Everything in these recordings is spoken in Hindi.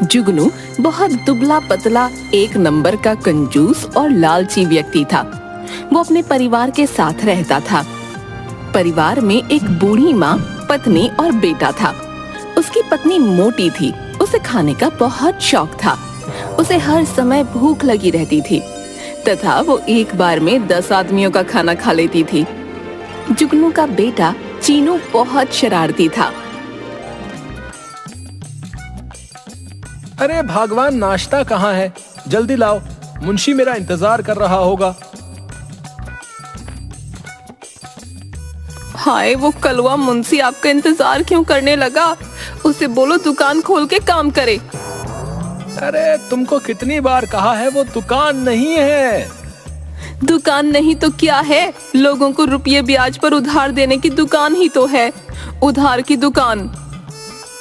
जुगनू बहुत दुबला पतला एक नंबर का कंजूस और लालची व्यक्ति था। वो अपने परिवार के साथ रहता था। परिवार में एक बूढ़ी माँ, पत्नी और बेटा था। उसकी पत्नी मोटी थी। उसे खाने का बहुत शौक था। उसे हर समय भूख लगी रहती थी तथा वो एक बार में 10 आदमियों का खाना खा लेती थी। जुगनू का बेटा चीनू बहुत शरारती था। अरे भगवान, नाश्ता कहाँ है? जल्दी लाओ, मुंशी मेरा इंतजार कर रहा होगा। हाय, वो कलवा मुंशी आपका इंतजार क्यों करने लगा? उसे बोलो दुकान खोल के काम करे। अरे तुमको कितनी बार कहा है, वो दुकान नहीं है। दुकान नहीं तो क्या है? लोगों को रुपये ब्याज पर उधार देने की दुकान ही तो है। उधार की दुकान।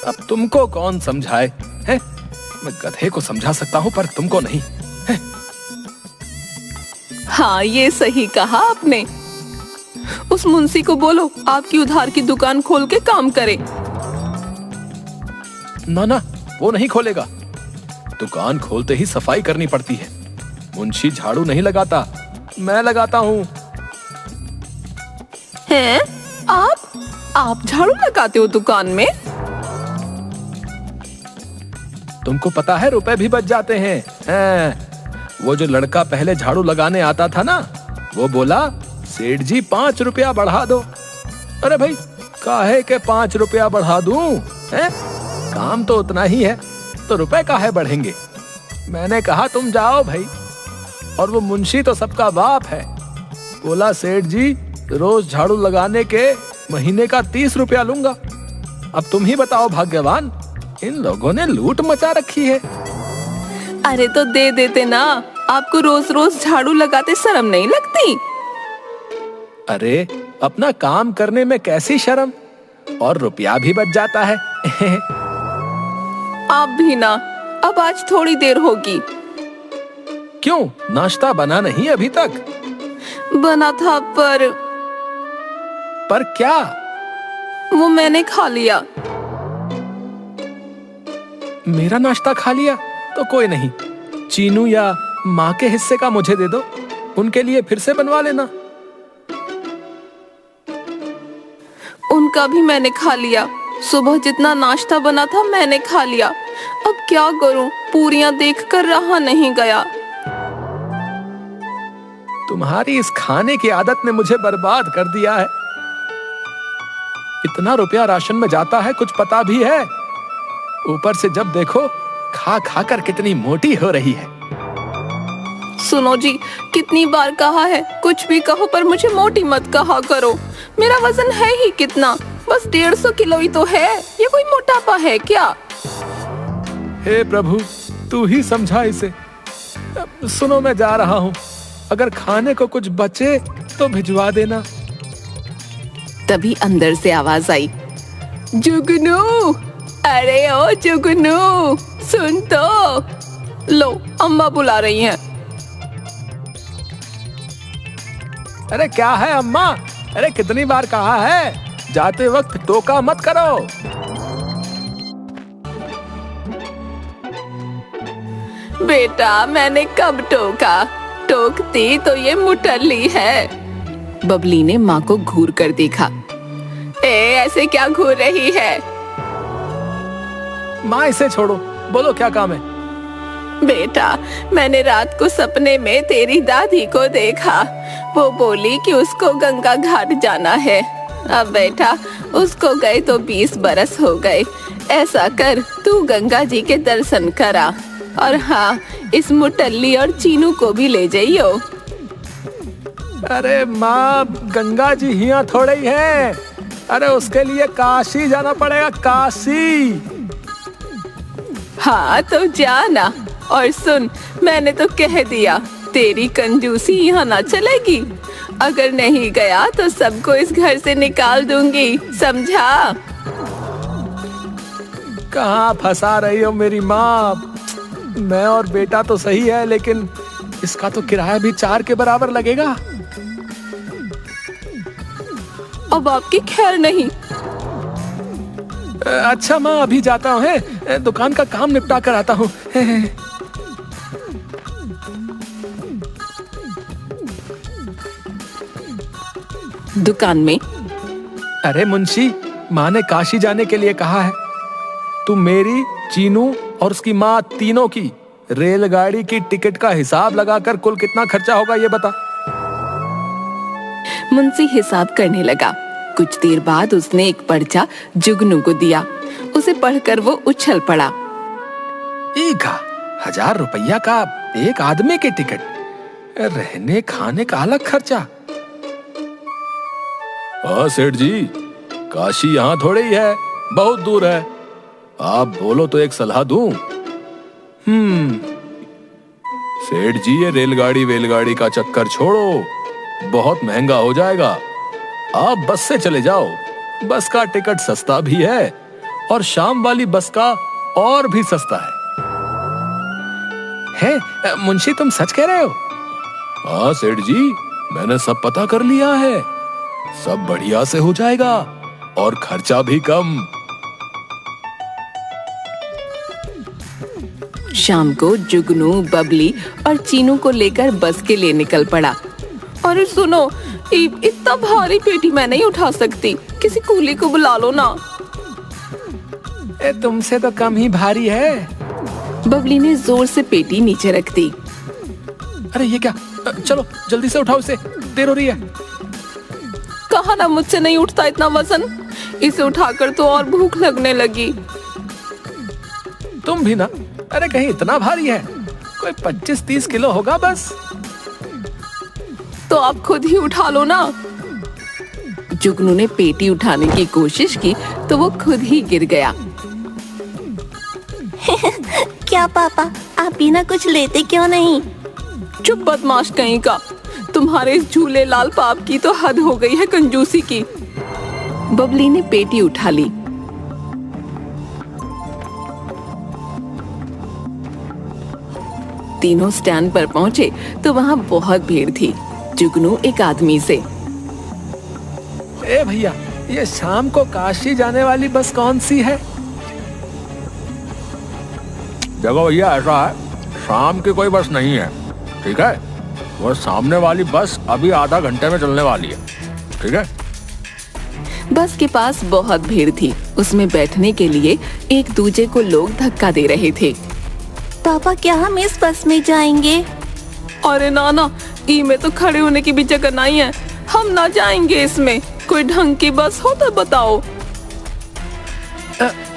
अब तुमको कौन समझाए हैं? मैं गधे को समझा सकता हूँ पर तुमको नहीं है? हाँ, ये सही कहा आपने। उस मुंशी को बोलो आपकी उधार की दुकान खोल के काम करे। ना ना, वो नहीं खोलेगा। दुकान खोलते ही सफाई करनी पड़ती है। मुंशी झाड़ू नहीं लगाता, मैं लगाता हूँ। हैं? आप झाड़ू लगाते हो दुकान में? तुमको पता है रुपए भी बच जाते हैं। वो जो लड़का पहले झाड़ू लगाने आता था ना, वो बोला सेठ जी 5 रुपया बढ़ा दो। अरे भाई, काहे के 5 रुपया बढ़ा दूं? हैं? काम तो उतना ही है, तो रुपए काहे बढ़ेंगे? मैंने कहा तुम जाओ भाई। और वो मुंशी तो सबका बाप है। बोला सेठ जी रोज झाड़ू लगाने के महीने का 30 रुपया लूंगा। अब तुम ही बताओ भाग्यवान, इन लोगों ने लूट मचा रखी है। अरे तो दे देते ना। आपको रोज रोज झाड़ू लगाते शर्म नहीं लगती? अरे अपना काम करने में कैसी शर्म, और रुपया भी बच जाता है। आप भी ना। अब आज थोड़ी देर होगी। क्यों, नाश्ता बना नहीं अभी तक? बना था पर क्या? वो मैंने खा लिया। मेरा नाश्ता खा लिया? तो कोई नहीं, चीनू या माँ के हिस्से का मुझे दे दो, उनके लिए फिर से बनवा लेना। उनका भी मैंने खा लिया। सुबह जितना नाश्ता बना था मैंने खा लिया। अब क्या करूं, पूरियां देखकर रहा नहीं गया। तुम्हारी इस खाने की आदत ने मुझे बर्बाद कर दिया है। इतना रुपया राशन में जाता है, कुछ पता भी है? ऊपर से जब देखो खा खा कर कितनी मोटी हो रही है। सुनो जी, कितनी बार कहा है, कुछ भी कहो पर मुझे मोटी मत कहा करो। मेरा वजन है ही कितना, बस 150 किलो ही तो है। ये कोई मोटापा है क्या? हे प्रभु, तू ही समझा इसे। सुनो, मैं जा रहा हूँ। अगर खाने को कुछ बचे तो भिजवा देना। तभी अंदर से आवाज आई, जुगनू, अरे ओ जुगनू, सुन तो। लो, अम्मा बुला रही हैं। अरे क्या है अम्मा? अरे कितनी बार कहा है, जाते वक्त टोका मत करो। बेटा, मैंने कब टोका? टोकती तो ये मुटल्ली है। बबली ने माँ को घूर कर देखा। ऐसे क्या घूर रही है? माँ इसे छोड़ो, बोलो क्या काम है? बेटा, मैंने रात को सपने में तेरी दादी को देखा। वो बोली कि उसको गंगा घाट जाना है। अब बेटा, उसको गए तो 20 बरस हो गए। ऐसा कर, तू गंगा जी के दर्शन करा। और हाँ, इस मुटल्ली और चीनू को भी ले जाइयो। अरे माँ, गंगा जी यहाँ थोड़े ही है। अरे उसके लिए काशी जाना पड़ेगा, काशी। हाँ तो जाना। और सुन, मैंने तो कह दिया, तेरी कंजूसी यहाँ ना चलेगी। अगर नहीं गया तो सबको इस घर से निकाल दूंगी, समझा? कहाँ फंसा रही हो मेरी माँ? मैं और बेटा तो सही है, लेकिन इसका तो किराया भी 4 के बराबर लगेगा। अब आपकी खैर नहीं। अच्छा माँ, अभी जाता हूँ, दुकान का काम निपटा कर आता हूँ। दुकान में अरे मुंशी, माँ ने काशी जाने के लिए कहा है। तू मेरी, चीनू और उसकी माँ तीनों की रेलगाड़ी की टिकट का हिसाब लगाकर कुल कितना खर्चा होगा ये बता। मुंशी हिसाब करने लगा। कुछ देर बाद उसने एक पर्चा जुगनू को दिया। उसे पढ़कर वो उछल पड़ा। 1000 रुपया का एक आदमी की टिकट, रहने खाने का अलग खर्चा। हाँ सेठ जी, काशी यहाँ थोड़े ही है, बहुत दूर है। आप बोलो तो एक सलाह दूं। सेठ जी, ये रेलगाड़ी का चक्कर छोड़ो, बहुत महंगा हो जाएगा। आप बस से चले जाओ, बस का टिकट सस्ता भी है और शाम वाली बस का और भी सस्ता है। मुंशी, तुम सच कह रहे हो? हाँ सेठ जी, मैंने सब पता कर लिया है, सब बढ़िया से हो जाएगा और खर्चा भी कम। शाम को जुगनू, बबली और चीनू को लेकर बस के लिए निकल पड़ा। अरे सुनो, इतना भारी पेटी मैं नहीं उठा सकती, किसी कूली को बुला लो ना। तुमसे तो कम ही भारी है। बबली ने जोर से पेटी नीचे रख दी। अरे ये क्या, चलो जल्दी से उठाओ इसे, देर हो रही है। कहा ना मुझसे नहीं उठता इतना वजन, इसे उठाकर तो और भूख लगने लगी। तुम भी ना, अरे कहीं इतना भारी है, कोई 25-30 किलो होगा बस। तो आप खुद ही उठा लो ना। जुगनू ने पेटी उठाने की कोशिश की तो वो खुद ही गिर गया। क्या पापा, आप बिना कुछ लेते क्यों नहीं? चुप बदमाश कहीं का, तुम्हारे इस झूले लाल पाप की तो हद हो गई है कंजूसी की। बबली ने पेटी उठा ली। तीनों स्टैंड पर पहुंचे तो वहां बहुत भीड़ थी। जुगनू एक आदमी से, ए भैया, ये शाम को काशी जाने वाली बस कौन सी है? देखो भैया, ऐसा है, शाम की कोई बस नहीं है, ठीक है? वो सामने वाली बस अभी आधा घंटे में चलने वाली है, ठीक है? बस के पास बहुत भीड़ थी। उसमें बैठने के लिए एक दूजे को लोग धक्का दे रहे थे। पापा, क्या हम इस बस में जाएंगे? अरे ना, ई में तो खड़े होने की भी जगह नहीं है, हम ना जाएंगे इसमें। कोई ढंग की बस हो तो बताओ।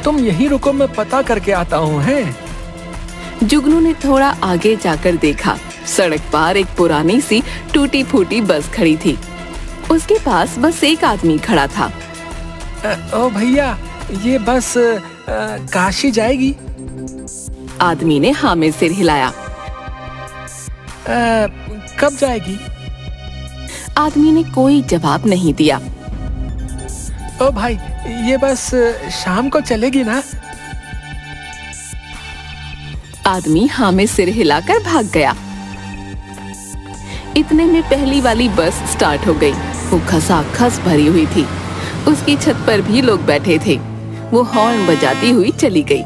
तुम यहीं रुको, मैं पता करके आता हूँ। है जुगनू ने थोड़ा आगे जाकर देखा। सड़क पार एक पुरानी सी टूटी फूटी बस खड़ी थी। उसके पास बस एक आदमी खड़ा था। ओ भैया, ये बस काशी जाएगी? आदमी ने हाँ में सिर हिलाया। कब जाएगी? आदमी ने कोई जवाब नहीं दिया। ओ भाई, ये बस शाम को चलेगी ना? आदमी हाँ में सिर हिलाकर भाग गया। इतने में पहली वाली बस स्टार्ट हो गई। वो खसाखस भरी हुई थी। उसकी छत पर भी लोग बैठे थे। वो हॉर्न बजाती हुई चली गई।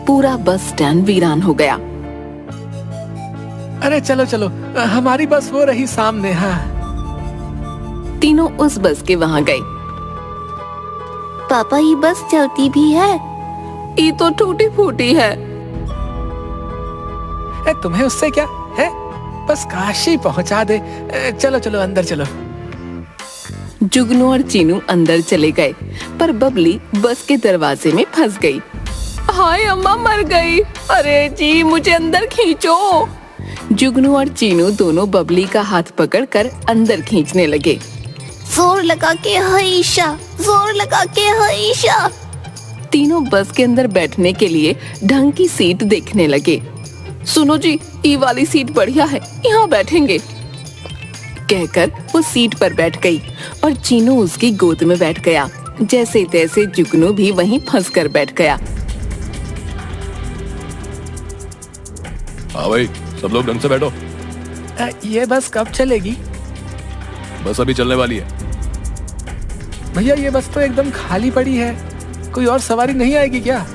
पूरा बस स्टैंड वीरान हो गया। अरे चलो चलो, हमारी बस वो रही सामने। हाँ, तीनों उस बस के वहाँ गए। पापा, ये बस चलती भी है? ये तो टूटी फूटी है। तुम्हें उससे क्या है, बस काशी पहुंचा दे। चलो चलो, अंदर चलो। जुगनू और चीनू अंदर चले गए, पर बबली बस के दरवाजे में फंस गई। हाय अम्मा, मर गई। अरे जी, मुझे अंदर खींचो। जुगनू और चीनू दोनों बबली का हाथ पकड़कर अंदर खींचने लगे। जोर लगा के हईशा, जोर लगा के हईशा। तीनों बस के अंदर बैठने के लिए ढंग की सीट देखने लगे। सुनो जी, ये वाली सीट बढ़िया है, यहाँ बैठेंगे। कहकर वो सीट पर बैठ गई और चीनू उसकी गोद में बैठ गया। जैसे तैसे जुगनू भी वहीं फंस कर बैठ गया। हाँ भाई, सब लोग ढंग से बैठो। ये बस कब चलेगी? बस अभी चलने वाली है। भैया, ये बस तो एकदम खाली पड़ी है। कोई और सवारी नहीं आएगी क्या?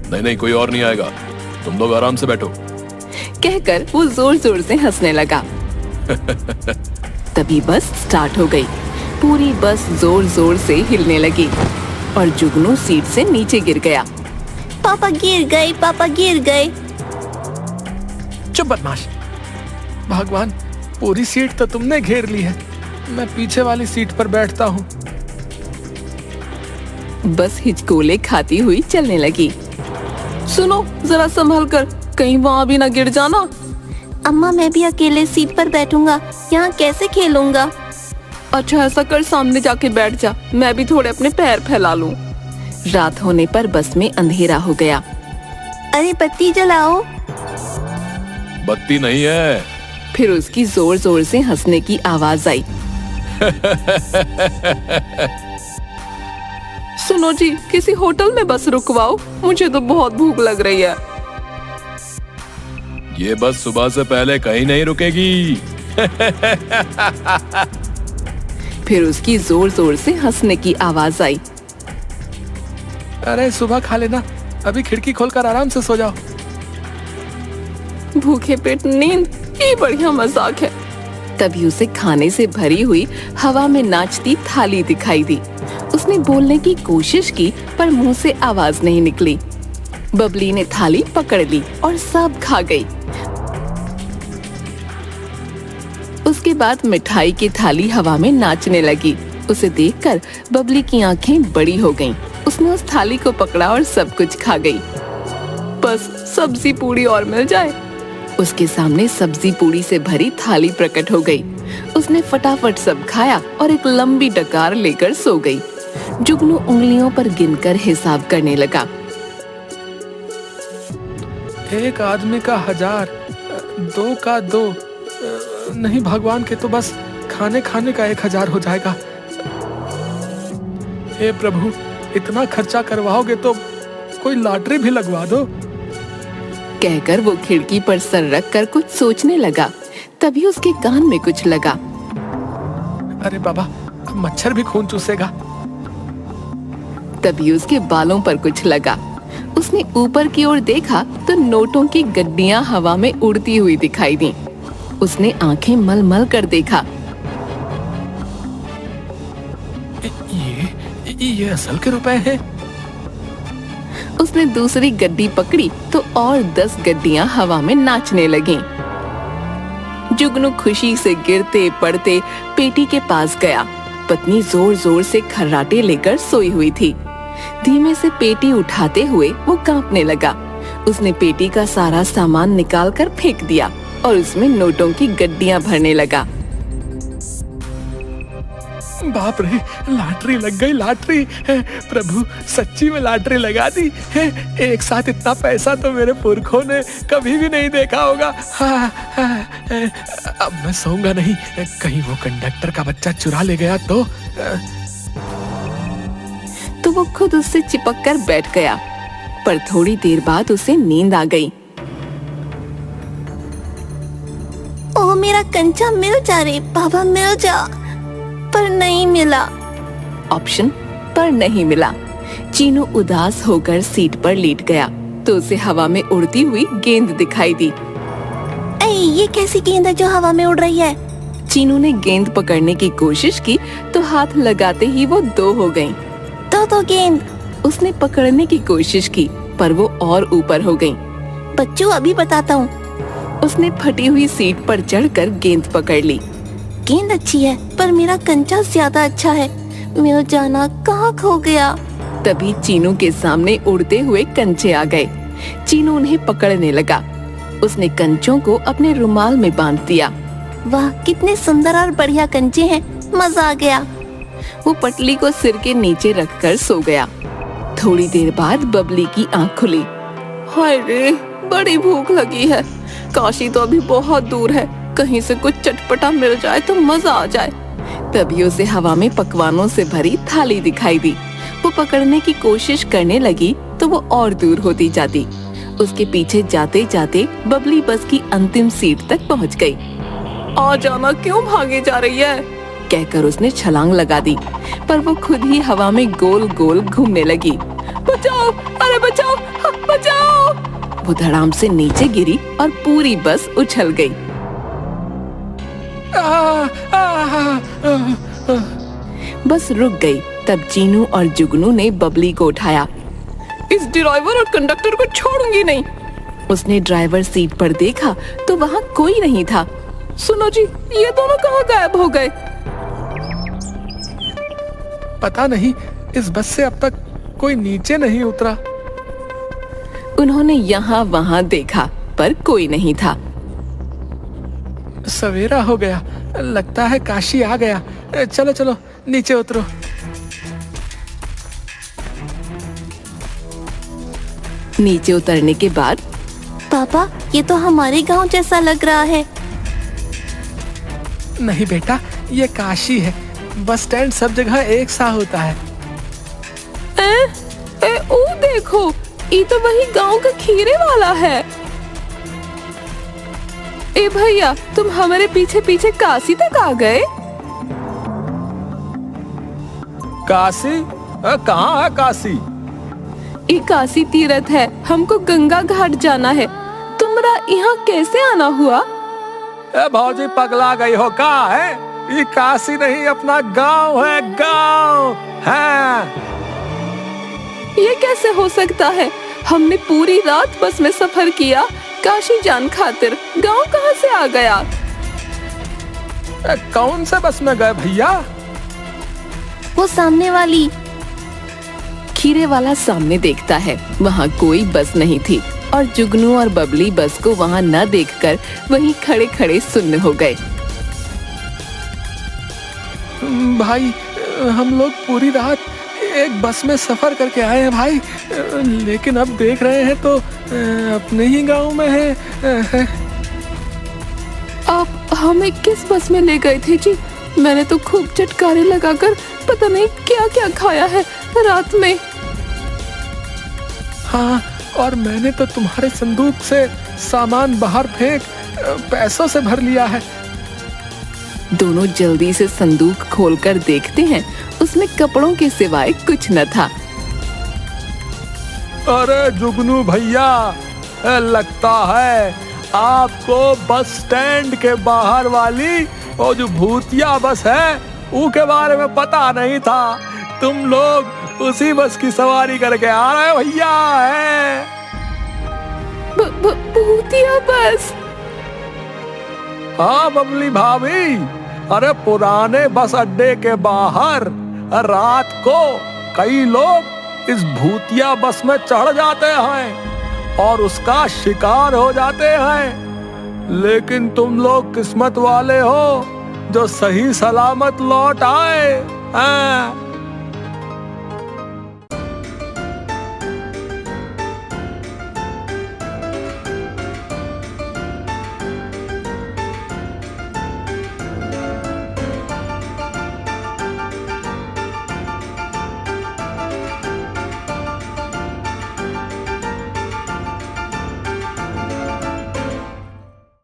नहीं नहीं, कोई और नहीं आएगा, तुम लोग आराम से बैठो, कहकर वो जोर जोर से हंसने लगा। तभी बस स्टार्ट हो गई। पूरी बस जोर जोर से हिलने लगी और जुगनू सीट से नीचे गिर गया। पापा गिर गए, पापा गिर गए। चुप बदमाश! भगवान, पूरी सीट तो तुमने घेर ली है, मैं पीछे वाली सीट पर बैठता हूँ। बस हिचकोले खाती हुई चलने लगी। सुनो, जरा संभल कर, कहीं वहाँ भी ना गिर जाना। अम्मा, मैं भी अकेले सीट पर बैठूंगा, यहाँ कैसे खेलूंगा? अच्छा ऐसा कर, सामने जाके बैठ जा, मैं भी थोड़े अपने पैर फैला लूं। रात होने पर बस में अंधेरा हो गया। अरे बत्ती जलाओ। बत्ती नहीं है। फिर उसकी जोर जोर से हंसने की आवाज आई। सुनो जी, किसी होटल में बस रुकवाओ, मुझे तो बहुत भूख लग रही है। ये बस सुबह से पहले कहीं नहीं रुकेगी। फिर उसकी जोर जोर से हंसने की आवाज आई। अरे सुबह खा लेना, अभी खिड़की खोलकर आराम से सो जाओ। भूखे पेट नींद, ये बढ़िया मजाक है। तभी उसे खाने से भरी हुई हवा में नाचती थाली दिखाई दी। उसने बोलने की कोशिश की पर मुंह से आवाज नहीं निकली। बबली ने थाली पकड़ ली और सब खा गई। उसके बाद मिठाई की थाली हवा में नाचने लगी। उसे देखकर बबली की आंखें बड़ी हो गईं। उसने उस थाली को पकड़ा और सब कुछ खा गई। बस सब्जी पूरी और मिल जाए। उसके सामने सब्जी पूरी से भरी थाली प्रकट हो गई। उसने फटाफट सब खाया और एक लंबी डकार लेकर सो गई। जुगनू उंगलियों पर गिनकर हिसाब करने लगा। एक आदमी का 1000, 2 का 2, नहीं भगवान के तो बस खाने खाने का 1000 हो जाएगा। हे प्रभु, इतना खर्चा करवाओगे तो कोई लॉटरी भी लगवा दो। कहकर वो खिड़की पर सर रख कर कुछ सोचने लगा। तभी उसके कान में कुछ लगा। अरे बाबा, अब मच्छर भी खून चूसेगा। तभी उसके बालों पर कुछ लगा। उसने ऊपर की ओर देखा तो नोटों की गड्डियां हवा में उड़ती हुई दिखाई दी। उसने आंखें मल-मल कर देखा। ये असल के रुपए हैं। उसने दूसरी गड्डी पकड़ी तो और 10 गड्डियां हवा में नाचने लगीं। जुगनू खुशी से गिरते पड़ते पेटी के पास गया। पत्नी जोर जोर से खर्राटे लेकर सोई हुई थी। धीमे से पेटी उठाते हुए वो कांपने लगा। उसने पेटी का सारा सामान निकाल कर फेंक दिया और उसमें नोटों की गड्डियां भरने लगा। बाप रे, लॉटरी लग गई, लॉटरी! प्रभु, सच्ची में लॉटरी लगा दी। एक साथ इतना पैसा तो मेरे पुरखों ने कभी भी नहीं देखा होगा। अब मैं सोऊंगा नहीं, कहीं वो कंडक्टर का बच्चा चुरा ले गया तो वो खुद उससे चिपक कर बैठ गया। पर थोड़ी देर बाद उसे नींद आ गई। ओह, मेरा कंचा मिल जा रे बाबा, मिल जा। पर नहीं मिला। ऑप्शन पर नहीं मिला। चीनू उदास होकर सीट पर लेट गया तो उसे हवा में उड़ती हुई गेंद दिखाई दी। ये कैसी गेंद है जो हवा में उड़ रही है? चीनू ने गेंद पकड़ने की कोशिश की तो हाथ लगाते ही वो 2 हो गईं। तो गेंद। उसने पकड़ने की कोशिश की पर वो और ऊपर हो गईं। बच्चों, अभी बताता हूँ। उसने फटी हुई सीट पर चढ़कर गेंद पकड़ ली। गेंद अच्छी है पर मेरा कंचा ज्यादा अच्छा है। मिल जाना, कहाँ खो गया? तभी चीनू के सामने उड़ते हुए कंचे आ गए। चीनू उन्हें पकड़ने लगा। उसने कंचों को अपने रुमाल में बांध दिया। वाह, कितने सुंदर और बढ़िया कंचे हैं, मजा आ गया। वो पटली को सिर के नीचे रखकर सो गया। थोड़ी देर बाद बबली की आंख खुली। हाय रे, बड़ी भूख लगी है। काशी तो अभी बहुत दूर है, कहीं से कुछ चटपटा मिल जाए तो मजा आ जाए। तभी उसे हवा में पकवानों से भरी थाली दिखाई दी। वो पकड़ने की कोशिश करने लगी तो वो और दूर होती जाती। उसके पीछे जाते जाते बबली बस की अंतिम सीट तक पहुंच गई। आ जाना, क्यों भागे जा रही है? कहकर उसने छलांग लगा दी, पर वो खुद ही हवा में गोल गोल घूमने लगी। बचाओ, अरे बचाओ, बचाओ! वो धड़ाम से नीचे गिरी और पूरी बस उछल गई। बस रुक गई। तब जीनू और जुगनू ने बबली को उठाया। इस ड्राइवर और कंडक्टर को छोड़ूंगी नहीं। उसने ड्राइवर सीट पर देखा तो वहाँ कोई नहीं था। सुनो जी, ये दोनों कहाँ गायब हो गए? पता नहीं, इस बस से अब तक कोई नीचे नहीं उतरा। उन्होंने यहाँ वहाँ देखा पर कोई नहीं था। सवेरा हो गया, लगता है काशी आ गया। चलो चलो नीचे उतरो। नीचे उतरने के बाद पापा, ये तो हमारे गांव जैसा लग रहा है। नहीं बेटा, ये काशी है। बस स्टैंड सब जगह एक सा होता है। ओ देखो, ये तो वही गांव का खीरे वाला है। ए भैया, तुम हमारे पीछे पीछे काशी तक आ गए? काशी? कहाँ है काशी? ये काशी तीर्थ है, हमको गंगा घाट जाना है। तुम्हारा यहाँ कैसे आना हुआ? भौजी पगला गई हो का है? ये काशी नहीं, अपना गांव है, गांव है। ये कैसे हो सकता है? हमने पूरी रात बस में सफर किया काशी जान खातिर। गांव कहाँ से आ गया? कौन से बस में गए भैया? वो सामने वाली। खीरे वाला सामने देखता है, वहाँ कोई बस नहीं थी और जुगनू और बबली बस को वहाँ न देखकर वहीं खड़े खड़े सुन्न हो गए। भाई, हम लोग पूरी रात एक बस में सफर करके आए हैं भाई, लेकिन अब देख रहे हैं तो अपने ही गांव में है। आप हमें किस बस में ले गए थे जी? मैंने तो खूब चटकारे लगाकर पता नहीं क्या क्या खाया है रात में। हाँ, और मैंने तो तुम्हारे संदूक से सामान बाहर फेंक पैसों से भर लिया है। दोनों जल्दी से संदूक खोलकर देखते हैं, उसमें कपड़ों के सिवाय कुछ न था। अरे जुगनू भैया, लगता है आपको बस स्टैंड के बाहर वाली वो जो भूतिया बस है उसके बारे में पता नहीं था। तुम लोग उसी बस की सवारी करके आ रहे हो भैया। है भूतिया बस? हाँ बबली भाभी, अरे पुराने बस अड्डे के बाहर रात को कई लोग इस भूतिया बस में चढ़ जाते हैं और उसका शिकार हो जाते हैं, लेकिन तुम लोग किस्मत वाले हो जो सही सलामत लौट आए।